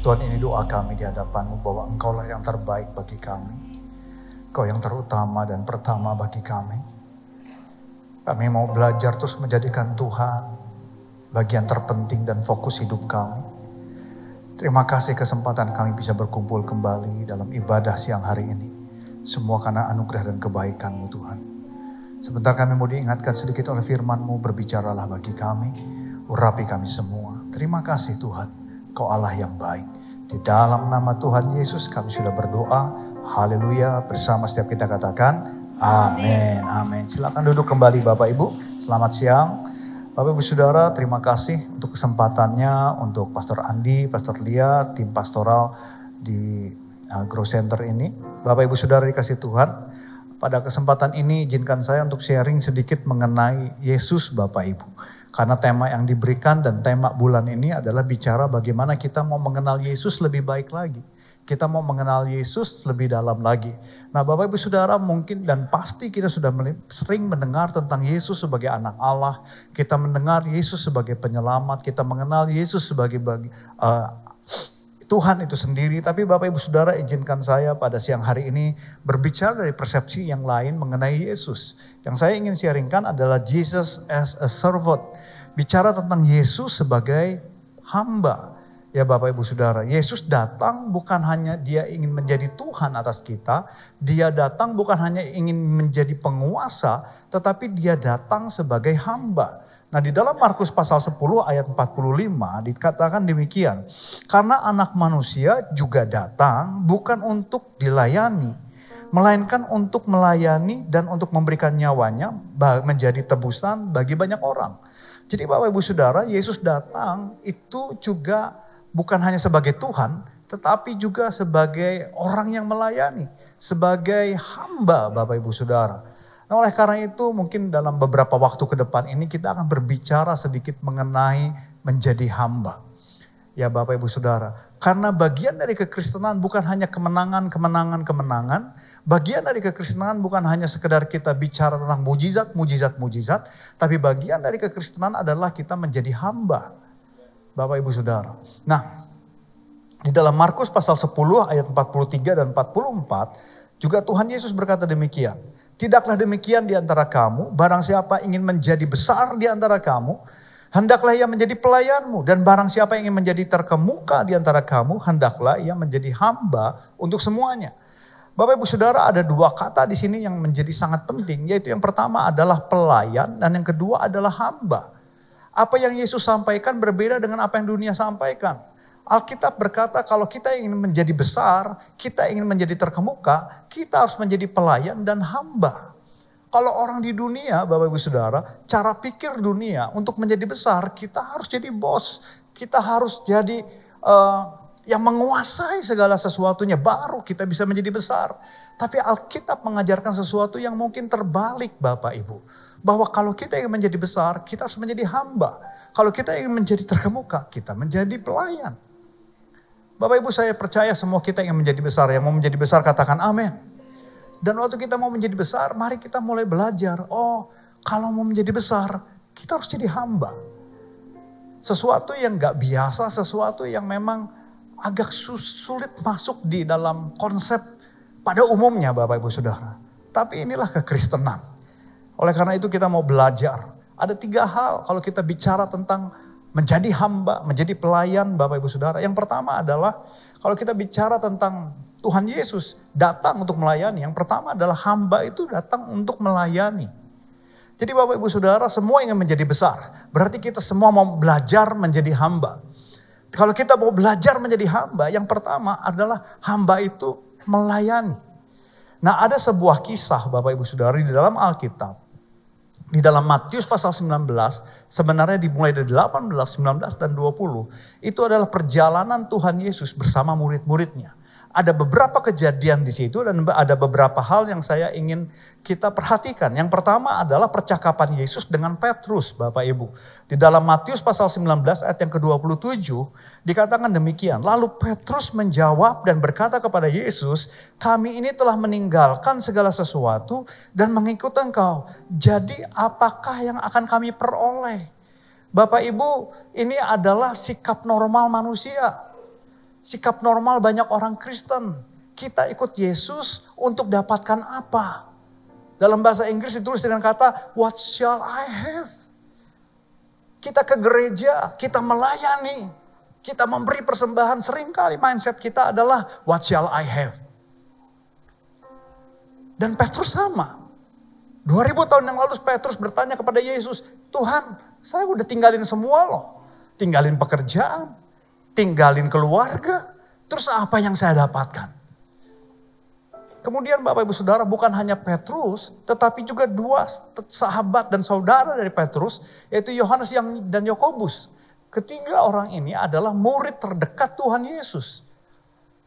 Tuhan, ini doa kami di hadapan-Mu bahwa Engkaulah yang terbaik bagi kami. Engkau yang terutama dan pertama bagi kami. Kami mau belajar terus menjadikan Tuhan bagian terpenting dan fokus hidup kami. Terima kasih kesempatan kami bisa berkumpul kembali dalam ibadah siang hari ini. Semua karena anugerah dan kebaikan-Mu Tuhan. Sebentar kami mau diingatkan sedikit oleh firman-Mu, berbicaralah bagi kami, urapi kami semua. Terima kasih Tuhan. Kau Allah yang baik. Di dalam nama Tuhan Yesus kami sudah berdoa. Haleluya. Bersama setiap kita katakan amin. Amin. Silakan duduk kembali Bapak Ibu. Selamat siang. Bapak Ibu Saudara, terima kasih untuk kesempatannya untuk Pastor Andi, Pastor Lia, tim pastoral di Grow Center ini. Bapak Ibu Saudara dikasih Tuhan. Pada kesempatan ini izinkan saya untuk sharing sedikit mengenai Yesus Bapak Ibu. Karena tema yang diberikan dan tema bulan ini adalah bicara bagaimana kita mau mengenal Yesus lebih baik lagi. Kita mau mengenal Yesus lebih dalam lagi. Nah Bapak Ibu Saudara mungkin dan pasti kita sudah sering mendengar tentang Yesus sebagai anak Allah. Kita mendengar Yesus sebagai penyelamat. Kita mengenal Yesus sebagai Tuhan itu sendiri. Tapi Bapak Ibu Saudara izinkan saya pada siang hari ini berbicara dari persepsi yang lain mengenai Yesus. Yang saya ingin sharingkan adalah Jesus as a servant. Bicara tentang Yesus sebagai hamba. Ya Bapak Ibu Saudara, Yesus datang bukan hanya dia ingin menjadi Tuhan atas kita. Dia datang bukan hanya ingin menjadi penguasa, tetapi dia datang sebagai hamba. Nah di dalam Markus pasal 10 ayat 45 dikatakan demikian. Karena anak manusia juga datang bukan untuk dilayani, melainkan untuk melayani dan untuk memberikan nyawanya menjadi tebusan bagi banyak orang. Jadi Bapak Ibu Saudara, Yesus datang itu juga bukan hanya sebagai Tuhan, tetapi juga sebagai orang yang melayani, sebagai hamba Bapak Ibu Saudara. Nah oleh karena itu mungkin dalam beberapa waktu ke depan ini kita akan berbicara sedikit mengenai menjadi hamba. Ya Bapak Ibu Saudara, karena bagian dari kekristenan bukan hanya kemenangan. Bagian dari kekristenan bukan hanya sekedar kita bicara tentang mujizat, tapi bagian dari kekristenan adalah kita menjadi hamba. Bapak Ibu Saudara. Nah, di dalam Markus pasal 10 ayat 43 dan 44 juga Tuhan Yesus berkata demikian. Tidaklah demikian di antara kamu, barang siapa ingin menjadi besar di antara kamu, hendaklah ia menjadi pelayanmu. Dan barang siapa ingin menjadi terkemuka di antara kamu, hendaklah ia menjadi hamba untuk semuanya. Bapak Ibu Saudara, ada dua kata di sini yang menjadi sangat penting, yaitu yang pertama adalah pelayan dan yang kedua adalah hamba. Apa yang Yesus sampaikan berbeda dengan apa yang dunia sampaikan. Alkitab berkata kalau kita ingin menjadi besar, kita ingin menjadi terkemuka, kita harus menjadi pelayan dan hamba. Kalau orang di dunia, Bapak Ibu Saudara, cara pikir dunia untuk menjadi besar, kita harus jadi bos. Kita harus jadi yang menguasai segala sesuatunya, baru kita bisa menjadi besar. Tapi Alkitab mengajarkan sesuatu yang mungkin terbalik Bapak Ibu. Bahwa kalau kita ingin menjadi besar, kita harus menjadi hamba. Kalau kita ingin menjadi terkemuka, kita menjadi pelayan. Bapak Ibu saya percaya semua kita ingin menjadi besar. Yang mau menjadi besar katakan amin. Dan waktu kita mau menjadi besar, mari kita mulai belajar. Oh, kalau mau menjadi besar, kita harus jadi hamba. Sesuatu yang gak biasa, sesuatu yang memang agak sulit masuk di dalam konsep pada umumnya Bapak Ibu Saudara. Tapi inilah kekristenan. Oleh karena itu kita mau belajar. Ada 3 hal kalau kita bicara tentang menjadi hamba, menjadi pelayan Bapak Ibu Saudara. Yang pertama adalah kalau kita bicara tentang Tuhan Yesus datang untuk melayani. Yang pertama adalah hamba itu datang untuk melayani. Jadi Bapak Ibu Saudara semua ingin menjadi besar. Berarti kita semua mau belajar menjadi hamba. Kalau kita mau belajar menjadi hamba, yang pertama adalah hamba itu melayani. Nah ada sebuah kisah Bapak Ibu Saudara di dalam Alkitab. Di dalam Matius pasal 19, sebenarnya dimulai dari 18, 19, dan 20. Itu adalah perjalanan Tuhan Yesus bersama murid-muridnya. Ada beberapa kejadian di situ dan ada beberapa hal yang saya ingin kita perhatikan. Yang pertama adalah percakapan Yesus dengan Petrus, Bapak Ibu. Di dalam Matius pasal 19 ayat yang ke-27 dikatakan demikian. Lalu Petrus menjawab dan berkata kepada Yesus, kami ini telah meninggalkan segala sesuatu dan mengikut Engkau. Jadi apakah yang akan kami peroleh? Bapak Ibu, ini adalah sikap normal manusia. Sikap normal banyak orang Kristen. Kita ikut Yesus untuk dapatkan apa? Dalam bahasa Inggris ditulis dengan kata, what shall I have? Kita ke gereja, kita melayani, kita memberi persembahan. Seringkali mindset kita adalah, what shall I have? Dan Petrus sama. 2000 tahun yang lalu Petrus bertanya kepada Yesus, Tuhan, saya udah tinggalin semua loh. Tinggalin pekerjaan, tinggalin keluarga, terus apa yang saya dapatkan? Kemudian Bapak Ibu Saudara, bukan hanya Petrus, tetapi juga dua sahabat dan saudara dari Petrus, yaitu Yohanes dan Yakobus. Ketiga orang ini adalah murid terdekat Tuhan Yesus.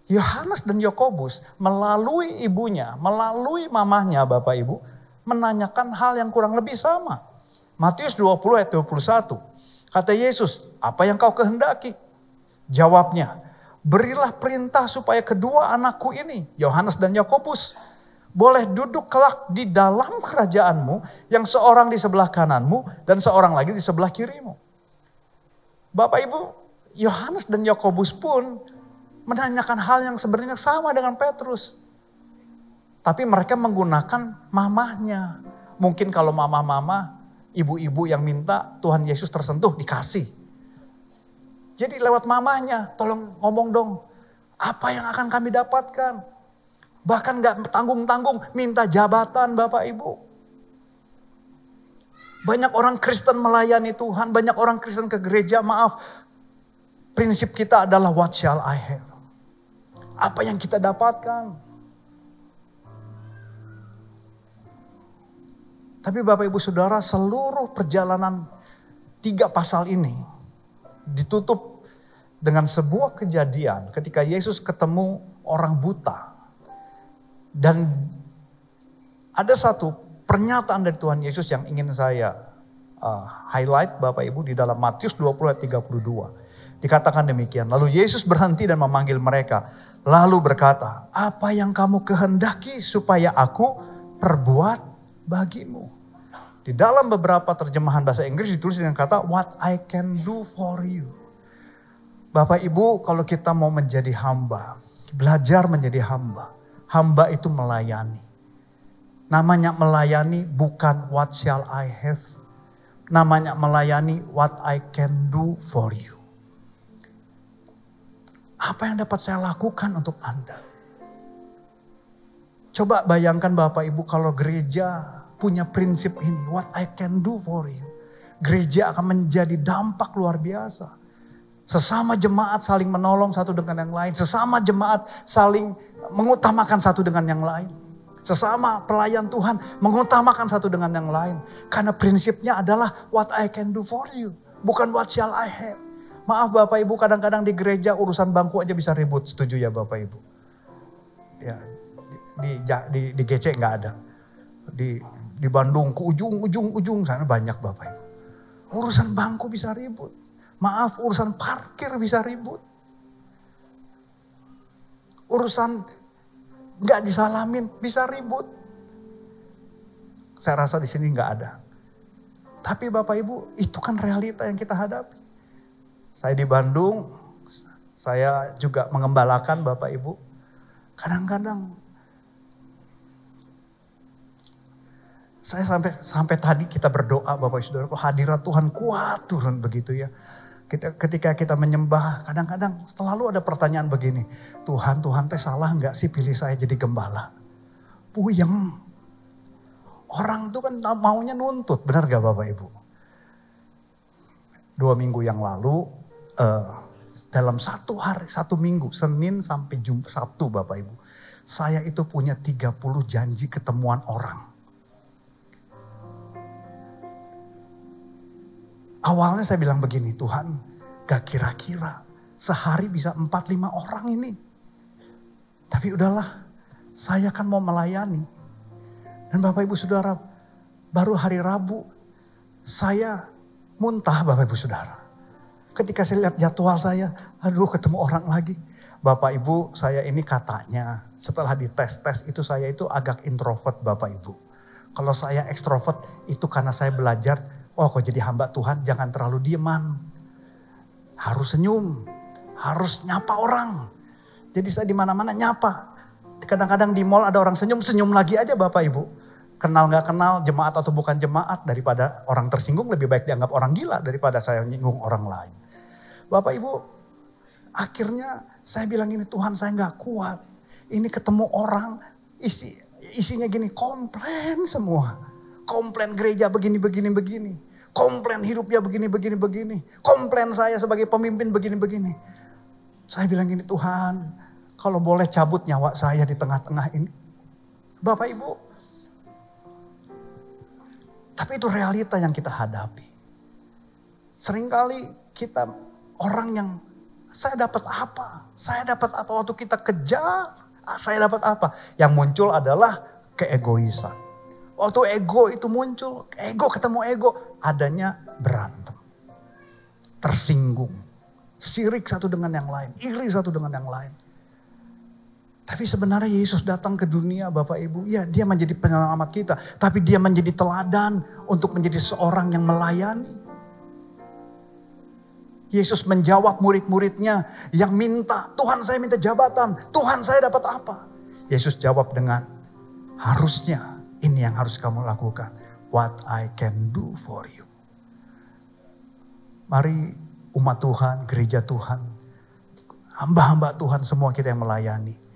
Yohanes dan Yakobus melalui ibunya, melalui mamahnya Bapak Ibu, menanyakan hal yang kurang lebih sama. Matius 20 ayat 21. Kata Yesus, apa yang kau kehendaki? Jawabnya, berilah perintah supaya kedua anakku ini, Yohanes dan Yakobus, boleh duduk kelak di dalam kerajaanmu, yang seorang di sebelah kananmu dan seorang lagi di sebelah kirimu. Bapak Ibu, Yohanes dan Yakobus pun menanyakan hal yang sebenarnya sama dengan Petrus. Tapi mereka menggunakan mamahnya. Mungkin kalau mama-mama, ibu-ibu yang minta Tuhan Yesus tersentuh, dikasih. Jadi lewat mamahnya, tolong ngomong dong, apa yang akan kami dapatkan? Bahkan gak tanggung-tanggung, minta jabatan Bapak Ibu. Banyak orang Kristen melayani Tuhan, banyak orang Kristen ke gereja, maaf. Prinsip kita adalah what shall I have? Apa yang kita dapatkan? Tapi Bapak Ibu Saudara, seluruh perjalanan 3 pasal ini ditutup dengan sebuah kejadian ketika Yesus ketemu orang buta. Dan ada satu pernyataan dari Tuhan Yesus yang ingin saya highlight Bapak Ibu di dalam Matius 20 ayat 32. Dikatakan demikian, lalu Yesus berhenti dan memanggil mereka. Lalu berkata, apa yang kamu kehendaki supaya aku perbuat bagimu? Di dalam beberapa terjemahan bahasa Inggris ditulis dengan kata, what I can do for you. Bapak Ibu, kalau kita mau menjadi hamba, belajar menjadi hamba. Hamba itu melayani. Namanya melayani bukan what shall I have. Namanya melayani what I can do for you. Apa yang dapat saya lakukan untuk Anda? Coba bayangkan Bapak Ibu kalau gereja punya prinsip ini, what I can do for you. Gereja akan menjadi dampak luar biasa. Sesama jemaat saling menolong satu dengan yang lain. Sesama jemaat saling mengutamakan satu dengan yang lain. Sesama pelayan Tuhan mengutamakan satu dengan yang lain. Karena prinsipnya adalah what I can do for you. Bukan what shall I have. Maaf Bapak Ibu, kadang-kadang di gereja urusan bangku aja bisa ribut. Setuju ya Bapak Ibu? Ya, di GC nggak ada. Di Bandung ke ujung sana banyak Bapak Ibu. Urusan bangku bisa ribut. Maaf, urusan parkir bisa ribut. Urusan nggak disalamin bisa ribut. Saya rasa di sini nggak ada. Tapi Bapak Ibu, itu kan realita yang kita hadapi. Saya di Bandung, saya juga mengembalakan Bapak Ibu. Kadang-kadang saya sampai tadi kita berdoa Bapak Ibu Saudara, hadirat Tuhan kuat turun begitu ya. Ketika kita menyembah, kadang-kadang selalu ada pertanyaan begini, Tuhan teh salah nggak sih pilih saya jadi gembala? Puyeng. Orang itu kan maunya nuntut, benar gak Bapak Ibu? 2 minggu yang lalu, dalam 1 hari, 1 minggu, Senin sampai Sabtu Bapak Ibu, saya itu punya 30 janji ketemuan orang. Awalnya saya bilang begini, Tuhan gak kira-kira sehari bisa 4-5 orang ini. Tapi udahlah, saya kan mau melayani. Dan Bapak Ibu Saudara, baru hari Rabu saya muntah Bapak Ibu Saudara. Ketika saya lihat jadwal saya, aduh ketemu orang lagi. Bapak Ibu, saya ini katanya setelah dites-tes itu saya itu agak introvert Bapak Ibu. Kalau saya ekstrovert itu karena saya belajar, oh kok jadi hamba Tuhan jangan terlalu dieman. Harus senyum, harus nyapa orang. Jadi saya di mana-mana nyapa. Kadang-kadang di mall ada orang senyum lagi aja Bapak Ibu. Kenal gak kenal, jemaat atau bukan jemaat, daripada orang tersinggung lebih baik dianggap orang gila daripada saya menyinggung orang lain. Bapak Ibu, akhirnya saya bilang ini, Tuhan saya gak kuat. Ini ketemu orang isinya gini, komplain semua. Komplain gereja begini. Komplain hidupnya begini. Komplain saya sebagai pemimpin begini. Saya bilang gini, Tuhan kalau boleh cabut nyawa saya di tengah-tengah ini. Bapak Ibu, tapi itu realita yang kita hadapi. Seringkali kita orang yang saya dapat apa waktu kita kejar, saya dapat apa. Yang muncul adalah keegoisan. Waktu ego itu muncul, ego ketemu ego, adanya berantem. Tersinggung, sirik satu dengan yang lain, iri satu dengan yang lain. Tapi sebenarnya Yesus datang ke dunia Bapak Ibu, ya dia menjadi penyelamat kita. Tapi dia menjadi teladan untuk menjadi seorang yang melayani. Yesus menjawab murid-muridnya yang minta, Tuhan saya minta jabatan, Tuhan saya dapat apa? Yesus jawab dengan, harusnya ini yang harus kamu lakukan. What I can do for you. Mari umat Tuhan, gereja Tuhan, hamba-hamba Tuhan semua kita yang melayani.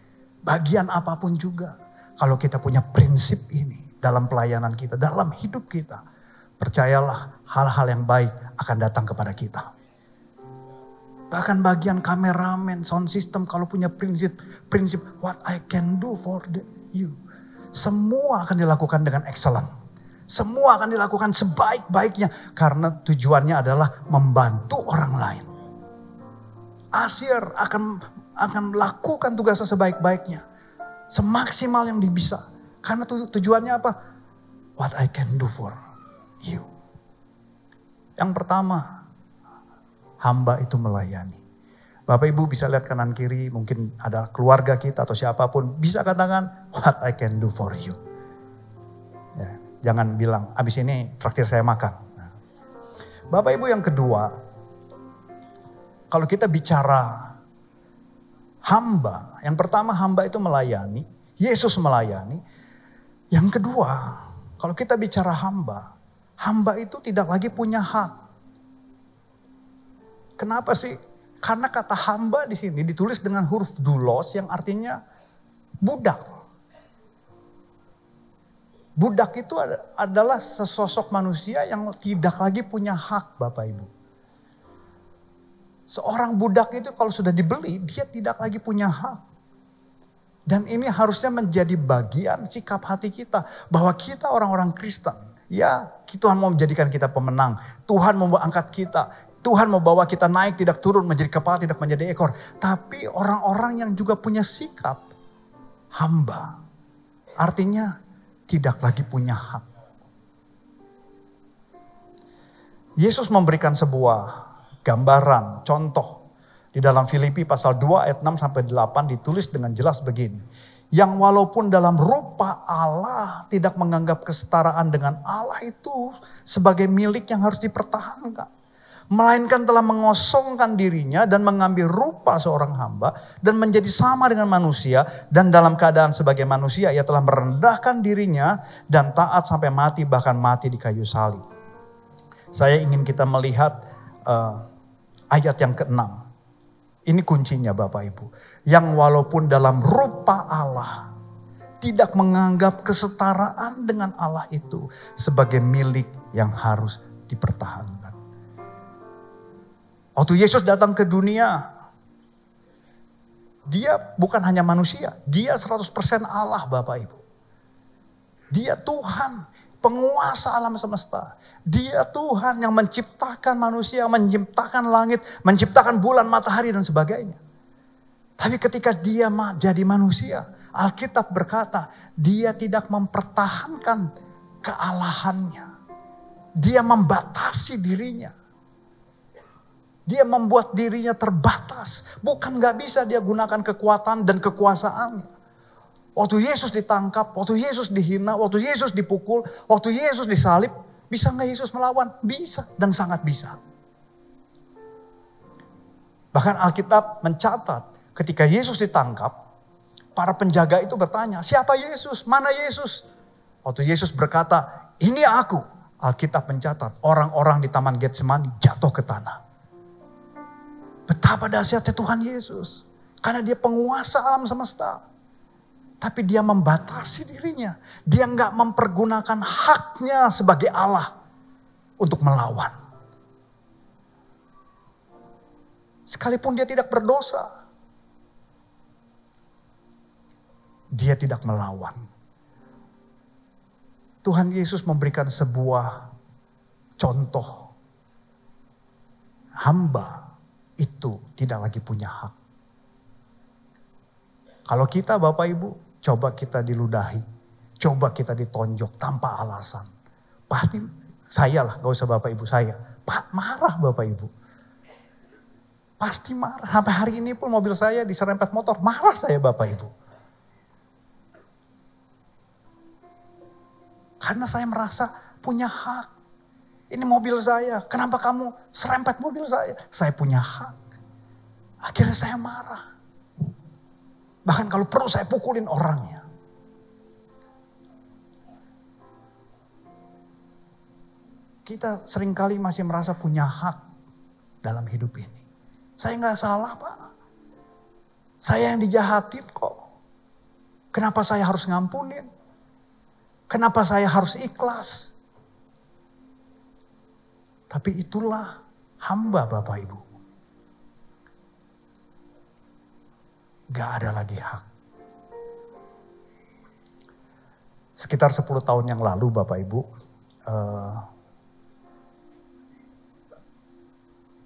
Bagian apapun juga, kalau kita punya prinsip ini dalam pelayanan kita, dalam hidup kita, percayalah hal-hal yang baik akan datang kepada kita. Bahkan bagian kameramen, sound system kalau punya prinsip what I can do for you. Semua akan dilakukan dengan excellent. Semua akan dilakukan sebaik-baiknya karena tujuannya adalah membantu orang lain. Asyir akan melakukan tugasnya sebaik-baiknya. Semaksimal yang bisa. Karena tujuannya apa? What I can do for you. Yang pertama, hamba itu melayani. Bapak Ibu bisa lihat kanan kiri, mungkin ada keluarga kita atau siapapun. Bisa katakan, what I can do for you. Ya, jangan bilang, abis ini traktir saya makan. Nah. Bapak Ibu yang kedua, kalau kita bicara hamba, yang pertama hamba itu melayani, Yesus melayani. Yang kedua, kalau kita bicara hamba itu tidak lagi punya hak. Kenapa sih? Karena kata hamba di sini ditulis dengan huruf doulos yang artinya budak. Budak itu adalah sesosok manusia yang tidak lagi punya hak, Bapak Ibu. Seorang budak itu kalau sudah dibeli, dia tidak lagi punya hak. Dan ini harusnya menjadi bagian sikap hati kita. Bahwa kita orang-orang Kristen, ya Tuhan mau menjadikan kita pemenang. Tuhan mau angkat kita. Tuhan mau bawa kita naik, tidak turun, menjadi kepala, tidak menjadi ekor. Tapi orang-orang yang juga punya sikap hamba. Artinya tidak lagi punya hak. Yesus memberikan sebuah gambaran, contoh. Di dalam Filipi pasal 2 ayat 6 sampai 8 ditulis dengan jelas begini. Yang walaupun dalam rupa Allah tidak menganggap kesetaraan dengan Allah itu sebagai milik yang harus dipertahankan. Melainkan telah mengosongkan dirinya dan mengambil rupa seorang hamba dan menjadi sama dengan manusia. Dan dalam keadaan sebagai manusia ia telah merendahkan dirinya dan taat sampai mati, bahkan mati di kayu salib. Saya ingin kita melihat ayat yang ke-6. Ini kuncinya Bapak Ibu. Yang walaupun dalam rupa Allah tidak menganggap kesetaraan dengan Allah itu sebagai milik yang harus dipertahankan. Waktu Yesus datang ke dunia, dia bukan hanya manusia, dia 100% Allah Bapak Ibu. Dia Tuhan, penguasa alam semesta. Dia Tuhan yang menciptakan manusia, menciptakan langit, menciptakan bulan, matahari dan sebagainya. Tapi ketika dia jadi manusia, Alkitab berkata, dia tidak mempertahankan kealahannya. Dia membatasi dirinya. Dia membuat dirinya terbatas. Bukan gak bisa dia gunakan kekuatan dan kekuasaannya. Waktu Yesus ditangkap, waktu Yesus dihina, waktu Yesus dipukul, waktu Yesus disalib. Bisa gak Yesus melawan? Bisa dan sangat bisa. Bahkan Alkitab mencatat ketika Yesus ditangkap, para penjaga itu bertanya, siapa Yesus? Mana Yesus? Waktu Yesus berkata, ini aku. Alkitab mencatat orang-orang di Taman Getsemani jatuh ke tanah. Betapa dahsyatnya Tuhan Yesus. Karena dia penguasa alam semesta. Tapi dia membatasi dirinya. Dia nggak mempergunakan haknya sebagai Allah untuk melawan. Sekalipun dia tidak berdosa. Dia tidak melawan. Tuhan Yesus memberikan sebuah contoh. Hamba itu tidak lagi punya hak. Kalau kita Bapak Ibu, coba kita diludahi. Coba kita ditonjok tanpa alasan. Pasti saya lah, gak usah Bapak Ibu saya. Marah Bapak Ibu. Pasti marah. Sampai hari ini pun mobil saya diserempet motor. Marah saya Bapak Ibu. Karena saya merasa punya hak. Ini mobil saya. Kenapa kamu serempet mobil saya? Saya punya hak. Akhirnya saya marah. Bahkan kalau perlu saya pukulin orangnya. Kita seringkali masih merasa punya hak dalam hidup ini. Saya nggak salah Pak. Saya yang dijahatin kok. Kenapa saya harus ngampunin? Kenapa saya harus ikhlas? Tapi itulah hamba Bapak Ibu. Gak ada lagi hak. Sekitar 10 tahun yang lalu Bapak Ibu.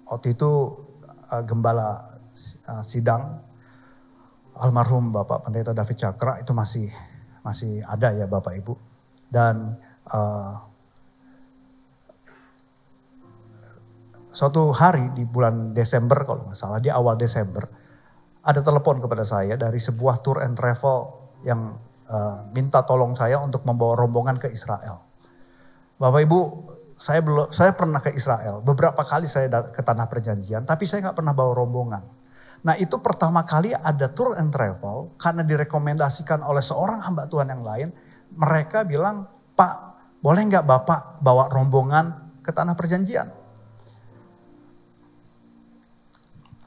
Waktu itu gembala sidang. Almarhum Bapak Pendeta David Cakra itu masih ada ya Bapak Ibu. Dan suatu hari di bulan Desember kalau nggak salah, di awal Desember, ada telepon kepada saya dari sebuah tour and travel yang minta tolong saya untuk membawa rombongan ke Israel. Bapak Ibu, saya pernah ke Israel, beberapa kali saya ke Tanah Perjanjian, tapi saya nggak pernah bawa rombongan. Nah itu pertama kali ada tour and travel karena direkomendasikan oleh seorang hamba Tuhan yang lain. Mereka bilang, Pak boleh nggak Bapak bawa rombongan ke Tanah Perjanjian?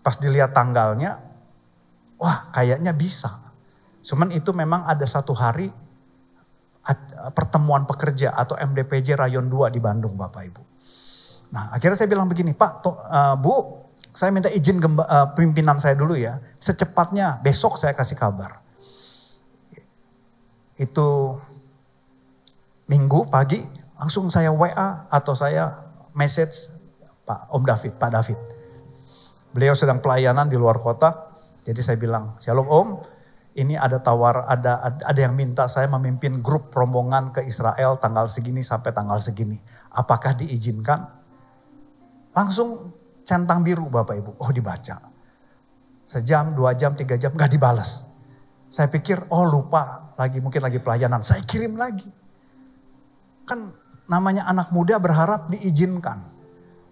Pas dilihat tanggalnya, wah kayaknya bisa. Cuman itu memang ada satu hari pertemuan pekerja atau MDPJ Rayon 2 di Bandung Bapak Ibu. Nah akhirnya saya bilang begini, Pak, Bu, saya minta izin pimpinan saya dulu ya. Secepatnya besok saya kasih kabar. Itu Minggu pagi langsung saya WA atau saya message Pak David. Beliau sedang pelayanan di luar kota. Jadi saya bilang, Shalom Om, ini ada ada yang minta saya memimpin grup rombongan ke Israel tanggal segini sampai tanggal segini. Apakah diizinkan? Langsung centang biru Bapak Ibu. Oh dibaca. Sejam, 2 jam, 3 jam gak dibalas. Saya pikir lupa mungkin lagi pelayanan. Saya kirim lagi. Kan namanya anak muda berharap diizinkan.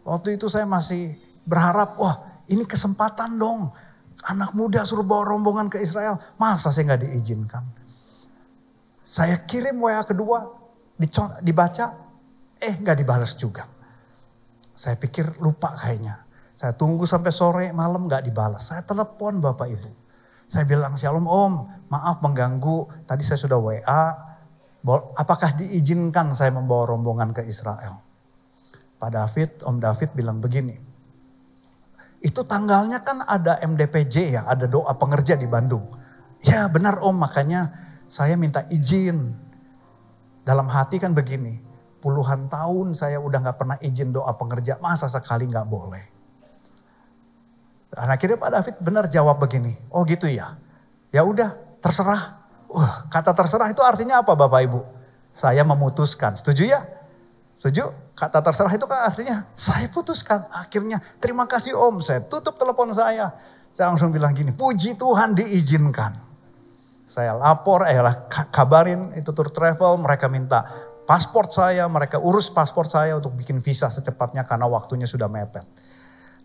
Waktu itu saya masih berharap, wah ini kesempatan dong. Anak muda suruh bawa rombongan ke Israel. Masa saya gak diizinkan? Saya kirim WA kedua, dibaca, gak dibalas juga. Saya pikir lupa kayaknya. Saya tunggu sampai sore, malam gak dibalas. Saya telepon Bapak Ibu. Saya bilang, Shalom Om, maaf mengganggu. Tadi saya sudah WA. Apakah diizinkan saya membawa rombongan ke Israel? Om David bilang begini. Itu tanggalnya kan ada MDPJ ya, ada doa pengerja di Bandung. Ya benar Om, makanya saya minta izin. Dalam hati kan begini, puluhan tahun saya udah gak pernah izin doa pengerja, masa sekali gak boleh. Dan akhirnya Pak David benar jawab begini, oh gitu ya, ya udah terserah. Kata terserah itu artinya apa Bapak Ibu? Saya memutuskan, setuju ya? Setuju? Kata terserah itu kan artinya saya putuskan. Akhirnya terima kasih Om, saya tutup telepon saya. Saya langsung bilang gini, puji Tuhan diizinkan. Saya lapor, kabarin itu tour travel, mereka minta paspor saya, mereka urus paspor saya untuk bikin visa secepatnya karena waktunya sudah mepet.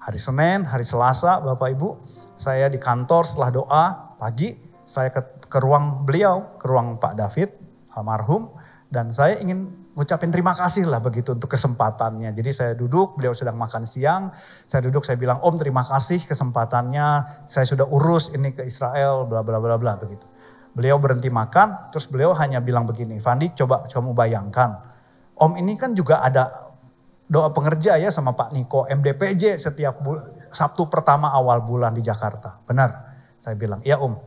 Hari Senin, hari Selasa Bapak Ibu, saya di kantor setelah doa pagi, saya ke ruang beliau, ke ruang Pak David, almarhum. Dan saya ingin ngucapin terima kasih lah begitu untuk kesempatannya. Jadi saya duduk, beliau sedang makan siang. Saya duduk, saya bilang, Om terima kasih kesempatannya. Saya sudah urus ini ke Israel, bla bla bla bla begitu. Beliau berhenti makan, terus beliau hanya bilang begini, Fandi coba kamu bayangkan. Om ini kan juga ada doa pengerja ya sama Pak Niko, MDPJ setiap Sabtu pertama awal bulan di Jakarta. Benar, saya bilang, iya Om.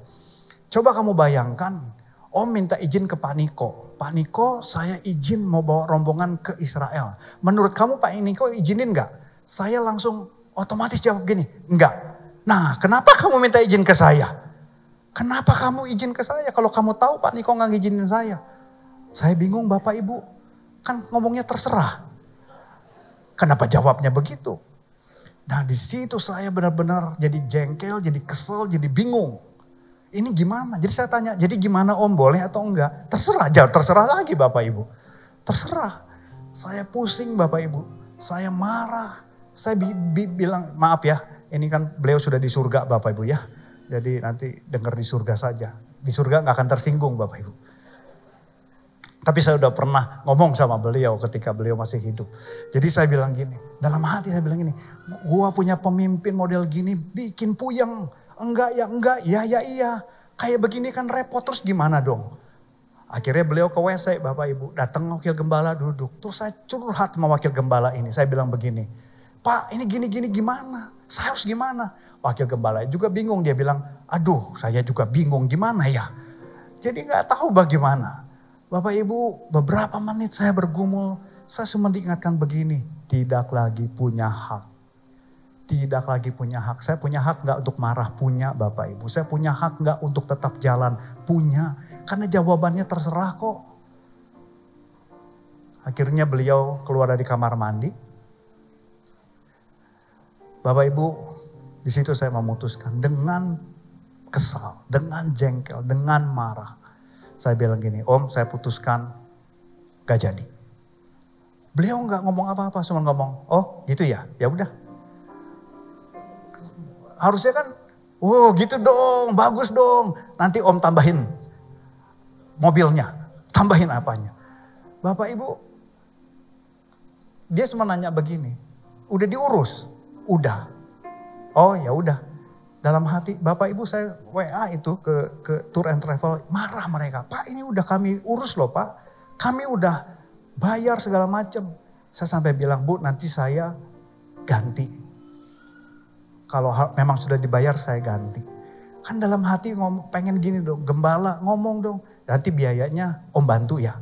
Coba kamu bayangkan, Om minta izin ke Pak Niko. Pak Niko saya izin mau bawa rombongan ke Israel. Menurut kamu Pak Niko izinin gak? Saya langsung otomatis jawab gini, enggak. Nah kenapa kamu minta izin ke saya? Kenapa kamu izin ke saya? Kalau kamu tahu Pak Niko gak ngizinin saya. Saya bingung Bapak Ibu. Kan ngomongnya terserah. Kenapa jawabnya begitu? Nah di situ saya benar-benar jadi jengkel, jadi kesel, jadi bingung. Ini gimana? Jadi saya tanya, jadi gimana Om, boleh atau enggak? Terserah, terserah lagi Bapak Ibu. Terserah. Saya pusing Bapak Ibu. Saya marah. Saya bilang, maaf ya, ini kan beliau sudah di surga Bapak Ibu ya. Jadi nanti dengar di surga saja. Di surga gak akan tersinggung Bapak Ibu. Tapi saya udah pernah ngomong sama beliau ketika beliau masih hidup. Jadi saya bilang gini, dalam hati saya bilang gini, gua punya pemimpin model gini bikin puyeng. Enggak, ya iya. Kayak begini kan repot, terus gimana dong? Akhirnya beliau ke WC Bapak Ibu, datang wakil gembala duduk. Terus saya curhat sama wakil gembala ini, saya bilang begini, Pak ini gini gimana? Saya harus gimana? Wakil gembala juga bingung, dia bilang, aduh saya juga bingung gimana ya. Jadi gak tahu bagaimana. Bapak Ibu beberapa menit saya bergumul, saya cuma diingatkan begini, tidak lagi punya hak. Tidak lagi punya hak. Saya punya hak gak untuk marah? Punya Bapak Ibu. Saya punya hak gak untuk tetap jalan? Punya. Karena jawabannya terserah kok. Akhirnya beliau keluar dari kamar mandi. Bapak Ibu, di situ saya memutuskan dengan kesal, dengan jengkel, dengan marah. Saya bilang gini, Om saya putuskan gak jadi. Beliau gak ngomong apa-apa, cuma ngomong, oh gitu ya, ya udah. Harusnya kan, oh gitu dong, bagus dong. Nanti Om tambahin mobilnya, tambahin apanya. Bapak Ibu, dia cuma nanya begini, udah diurus? Udah. Oh ya udah. Dalam hati Bapak Ibu saya WA itu ke Tour and Travel, marah mereka. Pak ini udah kami urus loh Pak. Kami udah bayar segala macam. Saya sampai bilang, Bu nanti saya ganti. Kalau memang sudah dibayar saya ganti. Kan dalam hati pengen gini dong, gembala ngomong dong. Nanti biayanya Om bantu ya.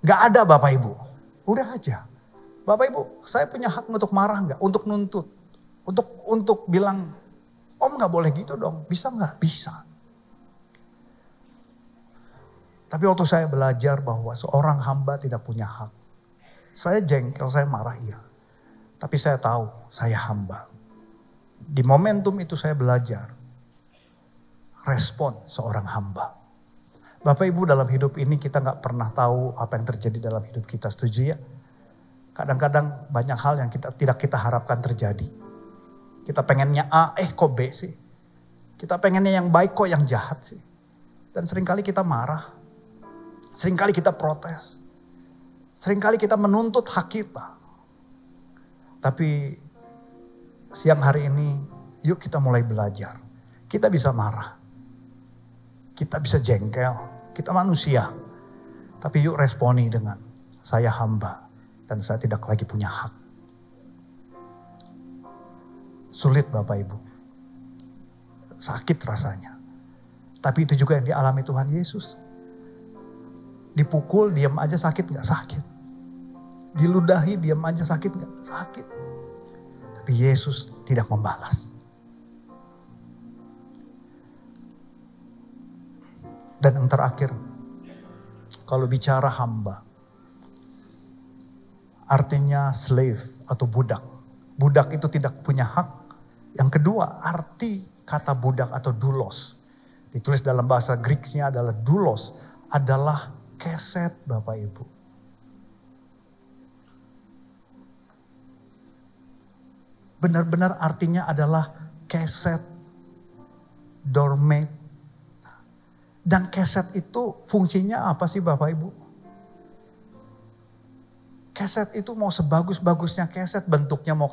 Gak ada Bapak Ibu. Udah aja. Bapak Ibu saya punya hak untuk marah gak? Untuk nuntut. Untuk bilang, Om gak boleh gitu dong, bisa gak? Bisa. Tapi waktu saya belajar bahwa seorang hamba tidak punya hak. Saya jengkel, saya marah iya. Tapi saya tahu, saya hamba. Di momentum itu saya belajar. Respon seorang hamba. Bapak Ibu dalam hidup ini kita gak pernah tahu apa yang terjadi dalam hidup kita, setuju ya? Kadang-kadang banyak hal yang tidak kita harapkan terjadi. Kita pengennya A, kok B sih? Kita pengennya yang baik kok yang jahat sih? Dan seringkali kita marah. Seringkali kita protes. Seringkali kita menuntut hak kita. Tapi siang hari ini yuk kita mulai belajar. Kita bisa marah. Kita bisa jengkel. Kita manusia. Tapi yuk responi dengan saya hamba. Dan saya tidak lagi punya hak. Sulit Bapak Ibu. Sakit rasanya. Tapi itu juga yang dialami Tuhan Yesus. Dipukul diam aja sakit gak? Sakit. Diludahi diam aja sakit gak? Sakit. Tapi Yesus tidak membalas. Dan yang terakhir. Kalau bicara hamba. Artinya slave atau budak. Budak itu tidak punya hak. Yang kedua, arti kata budak atau doulos. Ditulis dalam bahasa Greek-nya adalah doulos. Adalah keset Bapak Ibu. benar-benar artinya adalah keset, doormat. Dan keset itu fungsinya apa sih Bapak Ibu? Keset itu mau sebagus-bagusnya keset, bentuknya mau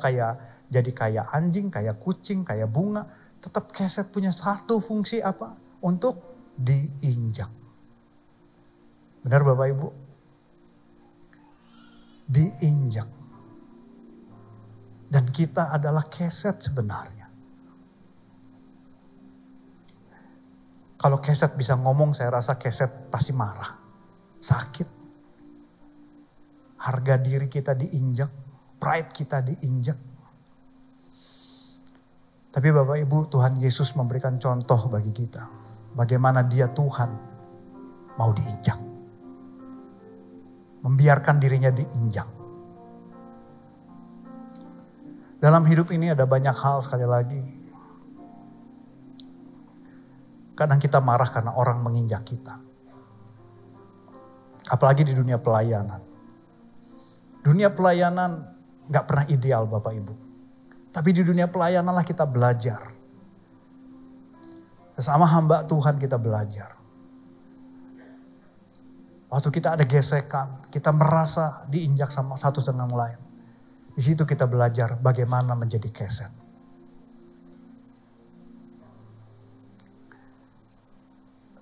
jadi kayak anjing, kayak kucing, kayak bunga. Tetap keset punya satu fungsi apa? Untuk diinjak. Benar Bapak Ibu? Diinjak. Dan kita adalah keset sebenarnya. Kalau keset bisa ngomong, saya rasa keset pasti marah. Sakit. Harga diri kita diinjak. Pride kita diinjak. Tapi Bapak Ibu, Tuhan Yesus memberikan contoh bagi kita. Bagaimana dia Tuhan mau diinjak. Membiarkan dirinya diinjak. Dalam hidup ini ada banyak hal sekali lagi. Kadang kita marah karena orang menginjak kita. Apalagi di dunia pelayanan. Dunia pelayanan gak pernah ideal Bapak Ibu. Tapi di dunia pelayananlah kita belajar. Sesama hamba Tuhan kita belajar. Waktu kita ada gesekan, kita merasa diinjak sama satu dengan lain. Di situ kita belajar bagaimana menjadi keset.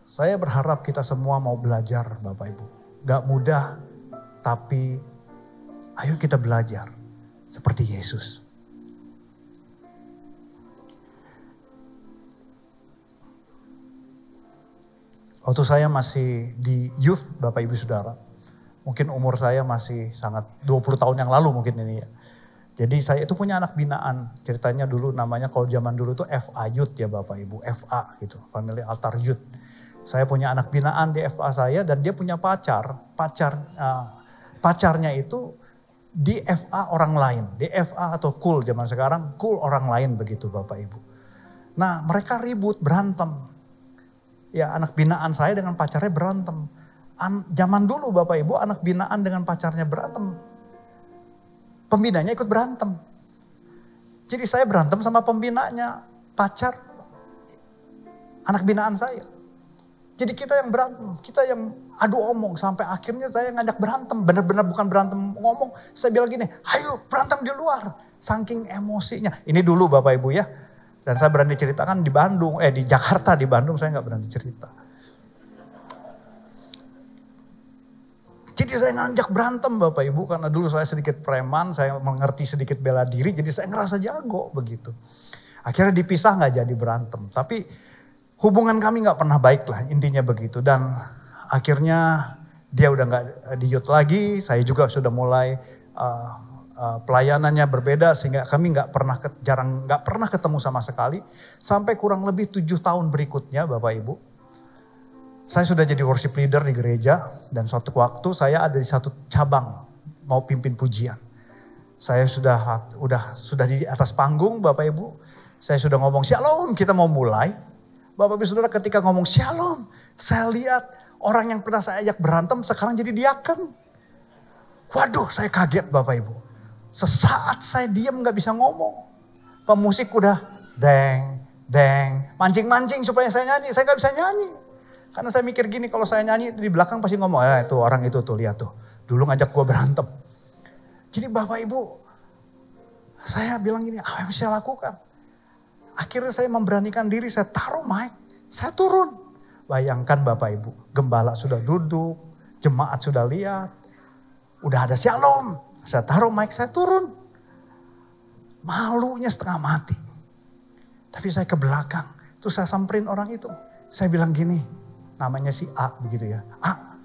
Saya berharap kita semua mau belajar Bapak Ibu. Gak mudah, tapi ayo kita belajar seperti Yesus. Waktu saya masih di youth Bapak Ibu Saudara, mungkin umur saya masih sangat 20 tahun yang lalu mungkin ini ya. Jadi saya itu punya anak binaan, ceritanya dulu namanya kalau zaman dulu tuh FA Youth ya Bapak Ibu, FA gitu, Family Altar Youth. Saya punya anak binaan di FA saya dan dia punya pacarnya itu di FA orang lain. Di FA atau cool zaman sekarang, cool orang lain begitu Bapak Ibu. Nah mereka ribut, berantem. Ya anak binaan saya dengan pacarnya berantem. Zaman dulu Bapak Ibu anak binaan dengan pacarnya berantem. Pembinanya ikut berantem. Jadi saya berantem sama pembinanya, pacar anak binaan saya. Jadi kita yang berantem, kita yang adu omong sampai akhirnya saya ngajak berantem. Benar-benar bukan berantem ngomong. Saya bilang gini, ayo berantem di luar. Saking emosinya. Ini dulu Bapak Ibu ya. Dan saya berani ceritakan di Bandung, di Jakarta, di Bandung saya gak berani cerita. Jadi saya ngajak berantem Bapak Ibu. Karena dulu saya sedikit preman, saya mengerti sedikit bela diri. Jadi saya ngerasa jago begitu. Akhirnya dipisah gak jadi berantem. Tapi hubungan kami gak pernah baik lah intinya begitu. Dan akhirnya dia udah gak di youth lagi. Saya juga sudah mulai pelayanannya berbeda. Sehingga kami gak pernah ketemu sama sekali. Sampai kurang lebih 7 tahun berikutnya Bapak Ibu. Saya sudah jadi worship leader di gereja. Dan suatu waktu saya ada di satu cabang mau pimpin pujian. Saya sudah di atas panggung Bapak Ibu. Saya sudah ngomong shalom kita mau mulai. Bapak Ibu Saudara ketika ngomong shalom, saya lihat orang yang pernah saya ajak berantem sekarang jadi diaken. Waduh saya kaget Bapak Ibu. Sesaat saya diam gak bisa ngomong. Pemusik udah deng, mancing-mancing supaya saya nyanyi. Saya gak bisa nyanyi. Karena saya mikir gini kalau saya nyanyi di belakang pasti ngomong, itu orang itu tuh lihat tuh. Dulu ngajak gua berantem. Jadi Bapak Ibu, saya bilang gini, apa yang bisa saya lakukan? Akhirnya saya memberanikan diri, saya taruh mic, saya turun. Bayangkan Bapak Ibu, gembala sudah duduk, jemaat sudah lihat, udah ada shalom. Saya taruh mic, saya turun. Malunya setengah mati. Tapi saya ke belakang, terus saya samperin orang itu. Saya bilang gini, namanya si A begitu ya. A,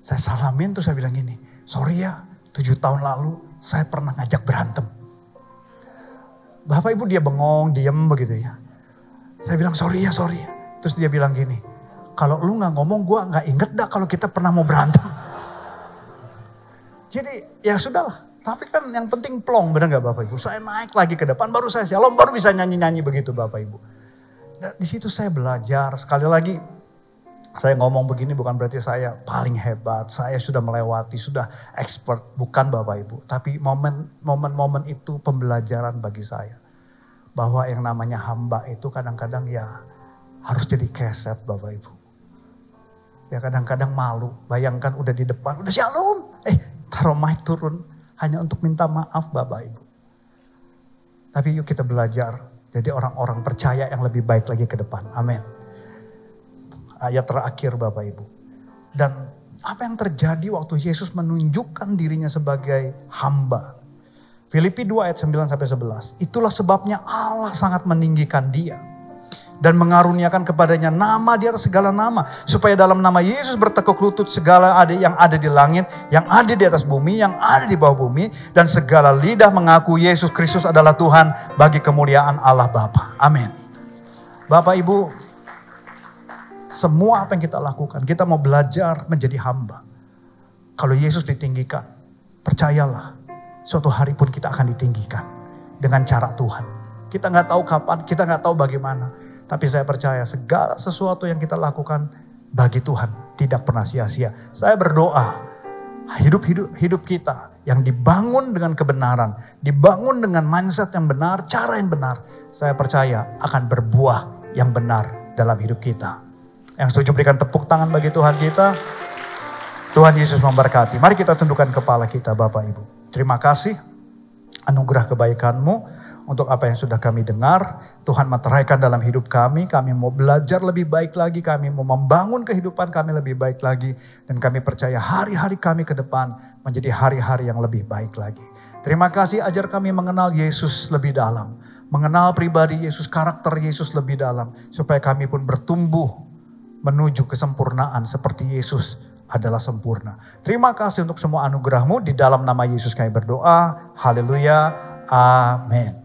saya salamin terus saya bilang gini, sorry ya 7 tahun lalu saya pernah ngajak berantem. Bapak Ibu dia bengong, diem begitu ya. Saya bilang sorry ya. Terus dia bilang gini, kalau lu gak ngomong gue gak inget dah kalau kita pernah mau berantem. Jadi ya sudahlah. Tapi kan yang penting plong, benar gak Bapak Ibu? Saya naik lagi ke depan, baru saya shalom, baru bisa nyanyi-nyanyi begitu Bapak Ibu. Dan di situ saya belajar, sekali lagi saya ngomong begini bukan berarti saya paling hebat, saya sudah melewati, sudah expert, bukan Bapak Ibu. Tapi momen-momen itu pembelajaran bagi saya. bahwa yang namanya hamba itu kadang-kadang ya harus jadi keset Bapak Ibu. Ya kadang-kadang malu, bayangkan udah di depan, udah shalom. Taruh mic turun hanya untuk minta maaf Bapak Ibu. Tapi yuk kita belajar jadi orang-orang percaya yang lebih baik lagi ke depan. Amin. Ayat terakhir Bapak Ibu. Dan apa yang terjadi waktu Yesus menunjukkan dirinya sebagai hamba. Filipi 2 ayat 9-11. Itulah sebabnya Allah sangat meninggikan dia. Dan mengaruniakan kepadanya nama di atas segala nama. Supaya dalam nama Yesus bertekuk lutut segala yang ada di langit, yang ada di atas bumi, yang ada di bawah bumi. Dan segala lidah mengaku Yesus Kristus adalah Tuhan bagi kemuliaan Allah Bapa. Amin. Bapak Ibu, semua apa yang kita lakukan, kita mau belajar menjadi hamba. Kalau Yesus ditinggikan, percayalah, suatu hari pun kita akan ditinggikan dengan cara Tuhan. Kita nggak tahu kapan, kita nggak tahu bagaimana. Tapi saya percaya segala sesuatu yang kita lakukan bagi Tuhan tidak pernah sia-sia. Saya berdoa, hidup kita yang dibangun dengan kebenaran, dibangun dengan mindset yang benar, cara yang benar. Saya percaya akan berbuah yang benar dalam hidup kita. Yang setuju berikan tepuk tangan bagi Tuhan kita. Tuhan Yesus memberkati. Mari kita tundukkan kepala kita Bapak Ibu. Terima kasih anugerah kebaikan-Mu untuk apa yang sudah kami dengar. Tuhan meteraikan dalam hidup kami. Kami mau belajar lebih baik lagi. Kami mau membangun kehidupan kami lebih baik lagi. Dan kami percaya hari-hari kami ke depan menjadi hari-hari yang lebih baik lagi. Terima kasih ajar kami mengenal Yesus lebih dalam. Mengenal pribadi Yesus, karakter Yesus lebih dalam. Supaya kami pun bertumbuh menuju kesempurnaan seperti Yesus adalah sempurna. Terima kasih untuk semua anugerah-Mu. Di dalam nama Yesus kami berdoa. Haleluya. Amin.